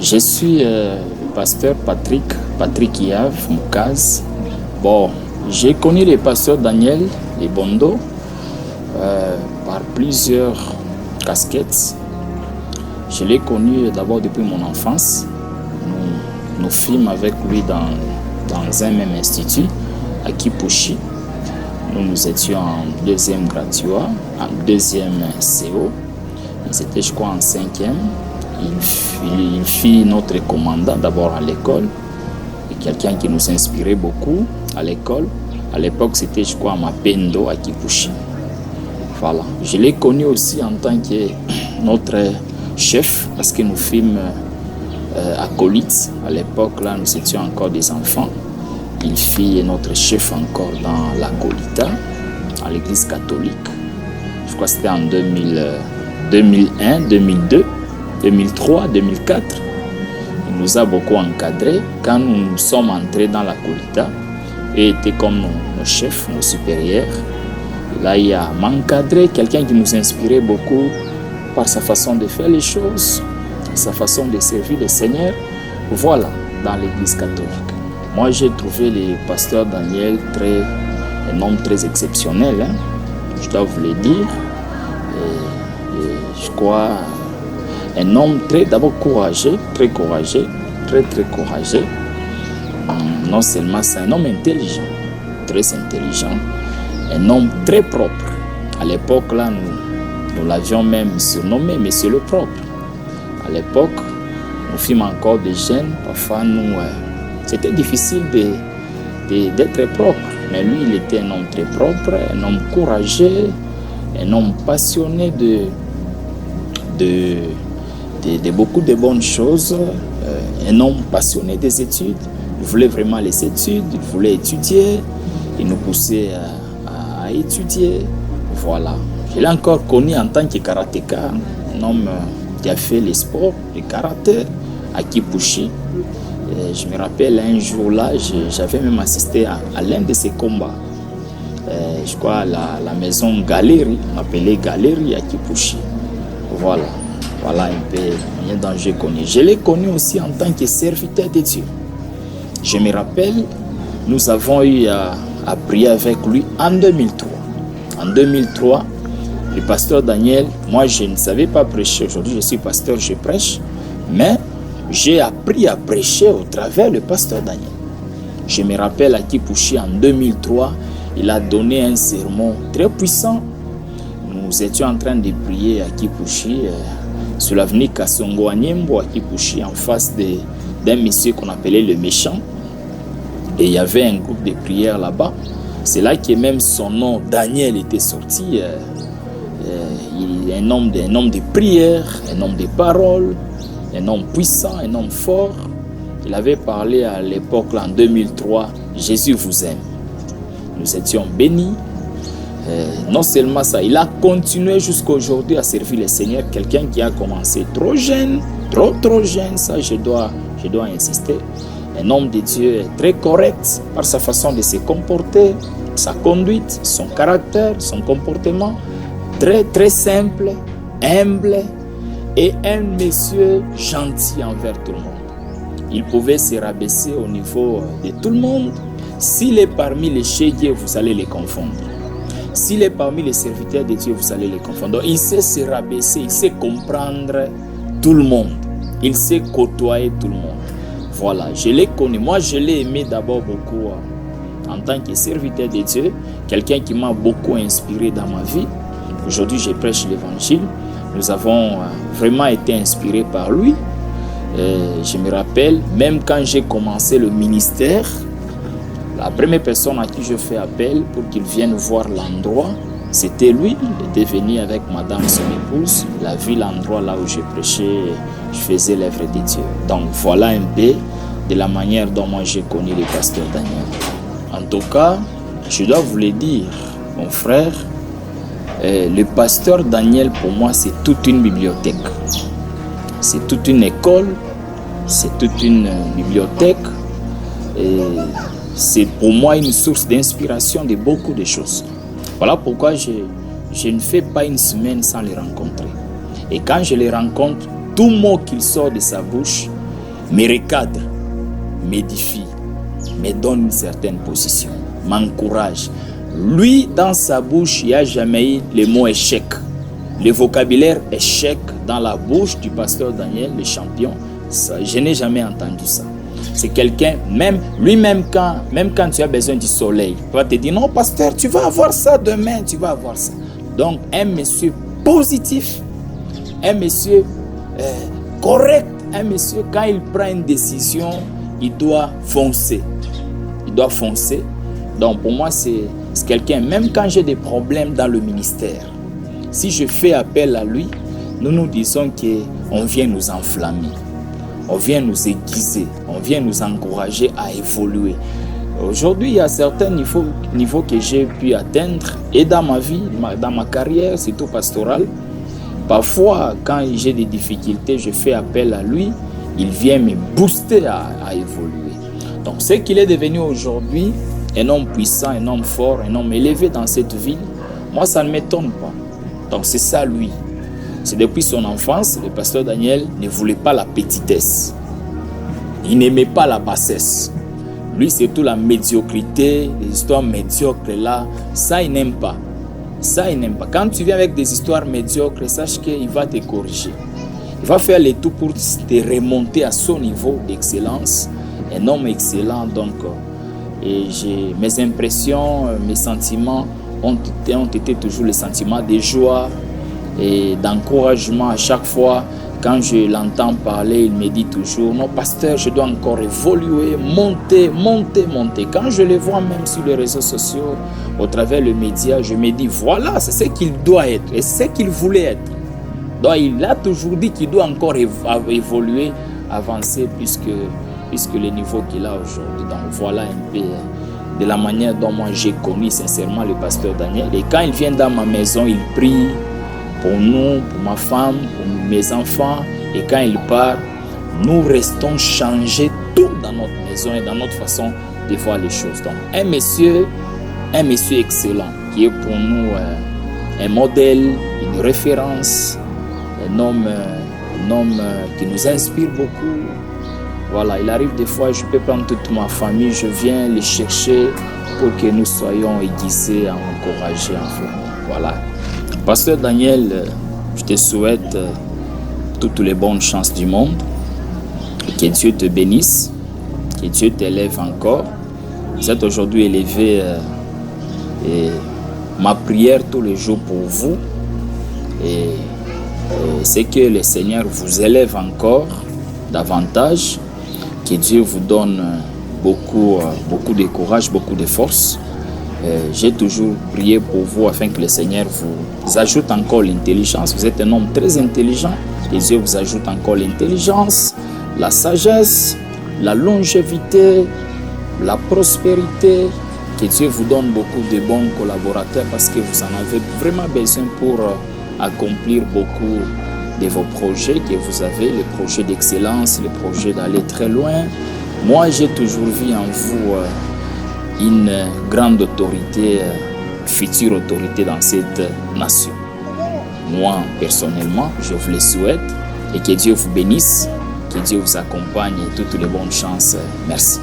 Je suis pasteur Patrick Yav Moukaz. Bon, j'ai connu le pasteur Daniel Libondo par plusieurs casquettes. Je l'ai connu d'abord depuis mon enfance. Nous fîmes avec lui dans un même institut, à Kipushi. Nous étions en deuxième graduat, en deuxième CO. C'était, je crois, en cinquième. Il fit notre commandant d'abord à l'école. Et quelqu'un qui nous inspirait beaucoup à l'école. À l'époque, c'était, je crois, Mapendo à Kipushi. Voilà. Je l'ai connu aussi en tant que notre chef, parce que nous fîmes acolytes. À l'époque, là, nous étions encore des enfants. Il fit notre chef encore dans l'acolita, à l'église catholique. Je crois que c'était en 2001, 2002, 2003, 2004. Il nous a beaucoup encadrés. Quand nous sommes entrés dans l'acolita, et était comme nos chefs, nos supérieurs. Là, il a encadré quelqu'un qui nous inspirait beaucoup par sa façon de faire les choses, sa façon de servir le Seigneur. Voilà, dans l'église catholique. Moi, j'ai trouvé le pasteur Daniel un homme très exceptionnel, hein, je dois vous le dire. Et je crois, un homme d'abord courageux, très courageux. Non seulement c'est un homme intelligent, très intelligent, un homme très propre. À l'époque, là, nous l'avions même surnommé Monsieur le Propre. À l'époque, nous fîmes encore des jeunes, parfois c'était difficile d'être propre. Mais lui, il était un homme très propre, un homme courageux, un homme passionné de beaucoup de bonnes choses, un homme passionné des études. Il voulait vraiment les études, il voulait étudier, il nous poussait à étudier. Voilà. Je l'ai encore connu en tant que karatéka, un homme qui a fait les sports, le karaté à Kipushi. Et je me rappelle un jour là, j'avais même assisté à l'un de ses combats. Je crois à la maison Galerie, on appelait Galerie à Kipushi. Voilà un peu dont j'ai connu. Je l'ai connu aussi en tant que serviteur de Dieu. Je me rappelle, nous avons eu à prier avec lui en 2003. En 2003, le pasteur Daniel, moi je ne savais pas prêcher. Aujourd'hui je suis pasteur, je prêche. Mais j'ai appris à prêcher au travers le pasteur Daniel. Je me rappelle à Kipushi en 2003, il a donné un sermon très puissant. Nous étions en train de prier à Kipushi, sur l'avenue Kassongo à Niembo, à Kipushi, en face d'un monsieur qu'on appelait le méchant. Et il y avait un groupe de prières là-bas. C'est là que même son nom, Daniel, était sorti. Un homme de prière, un homme de parole, un homme puissant, un homme fort. Il avait parlé à l'époque, en 2003, Jésus vous aime. Nous étions bénis. Non seulement ça, il a continué jusqu'à aujourd'hui à servir le Seigneur. Quelqu'un qui a commencé trop jeune, trop jeune, ça je dois insister. Un homme de Dieu très correct par sa façon de se comporter, sa conduite, son caractère, son comportement. Très simple, humble et un monsieur gentil envers tout le monde. Il pouvait se rabaisser au niveau de tout le monde. S'il est parmi les chéguiers, vous allez les confondre. S'il est parmi les serviteurs de Dieu, vous allez les confondre. Donc, il sait se rabaisser, il sait comprendre tout le monde. Il sait côtoyer tout le monde. Voilà, je l'ai connu. Moi, je l'ai aimé d'abord beaucoup en tant que serviteur de Dieu. Quelqu'un qui m'a beaucoup inspiré dans ma vie. Aujourd'hui, je prêche l'évangile. Nous avons vraiment été inspirés par lui. Je me rappelle, même quand j'ai commencé le ministère, la première personne à qui je fais appel pour qu'il vienne voir l'endroit, c'était lui. Il était venu avec madame, son épouse. Il a vu l'endroit là où je prêchais, je faisais l'œuvre de Dieu. Donc voilà un peu de la manière dont moi j'ai connu le pasteur Daniel. En tout cas, je dois vous le dire, mon frère, le pasteur Daniel pour moi c'est toute une bibliothèque. C'est toute une école, c'est toute une bibliothèque. Et c'est pour moi une source d'inspiration de beaucoup de choses. Voilà pourquoi je ne fais pas une semaine sans les rencontrer. Et quand je les rencontre, tout mot qu'il sort de sa bouche, me recadre, m'édifie, me donne une certaine position, m'encourage. Lui, dans sa bouche, il n'y a jamais eu le mot échec. Le vocabulaire échec dans la bouche du pasteur Daniel, le champion, ça, je n'ai jamais entendu ça. C'est quelqu'un, même lui-même, même quand tu as besoin du soleil, il va te dire, non, pasteur, tu vas avoir ça demain, tu vas avoir ça. Donc, un monsieur positif, un monsieur correct, un monsieur, quand il prend une décision, il doit foncer. Il doit foncer. Donc, pour moi, c'est quelqu'un, même quand j'ai des problèmes dans le ministère, si je fais appel à lui, nous disons qu'on vient nous enflammer, on vient nous aiguiser, on vient nous encourager à évoluer. Aujourd'hui, il y a certains niveaux que j'ai pu atteindre et dans ma vie, dans ma carrière, surtout pastorale. Parfois, quand j'ai des difficultés, je fais appel à lui, il vient me booster à évoluer. Donc, ce qu'il est devenu aujourd'hui, un homme puissant, un homme fort, un homme élevé dans cette ville, moi, ça ne m'étonne pas. Donc, c'est ça, lui. C'est depuis son enfance, le pasteur Daniel ne voulait pas la petitesse. Il n'aimait pas la bassesse. Lui, c'est tout la médiocrité, les histoires médiocres là, ça, il n'aime pas. Ça, il n'aime pas. Quand tu viens avec des histoires médiocres, sache qu'il va te corriger. Il va faire le tout pour te remonter à son niveau d'excellence. Un homme excellent, donc. Et mes impressions, mes sentiments ont été toujours les sentiments de joie et d'encouragement à chaque fois. Quand je l'entends parler, il me dit toujours, non, pasteur, je dois encore évoluer, monter. Quand je le vois même sur les réseaux sociaux, au travers les médias, je me dis, voilà, c'est ce qu'il doit être et c'est ce qu'il voulait être. Donc, il a toujours dit qu'il doit encore évoluer, avancer, puisque le niveau qu'il a aujourd'hui. Donc, voilà un peu de la manière dont moi j'ai connu sincèrement le pasteur Daniel. Et quand il vient dans ma maison, il prie pour nous, pour ma femme, pour mes enfants. Et quand il part, nous restons changés tout dans notre maison et dans notre façon de voir les choses. Donc, un monsieur excellent qui est pour nous un modèle, une référence, un homme qui nous inspire beaucoup. Voilà, il arrive des fois, je peux prendre toute ma famille, je viens les chercher pour que nous soyons aiguisés, encouragés, enflammés. Voilà. Pasteur Daniel, je te souhaite toutes les bonnes chances du monde. Que Dieu te bénisse, que Dieu t'élève encore. Vous êtes aujourd'hui élevé et ma prière tous les jours pour vous. Et c'est que le Seigneur vous élève encore davantage. Que Dieu vous donne beaucoup de courage, beaucoup de force. J'ai toujours prié pour vous afin que le Seigneur vous ajoute encore l'intelligence. Vous êtes un homme très intelligent. Que Dieu vous ajoute encore l'intelligence, la sagesse, la longévité, la prospérité. Que Dieu vous donne beaucoup de bons collaborateurs parce que vous en avez vraiment besoin pour accomplir beaucoup de vos projets que vous avez, les projets d'excellence, les projets d'aller très loin. Moi, j'ai toujours vu en vous une grande autorité, future autorité dans cette nation. Moi, personnellement, je vous le souhaite et que Dieu vous bénisse, que Dieu vous accompagne et toutes les bonnes chances. Merci.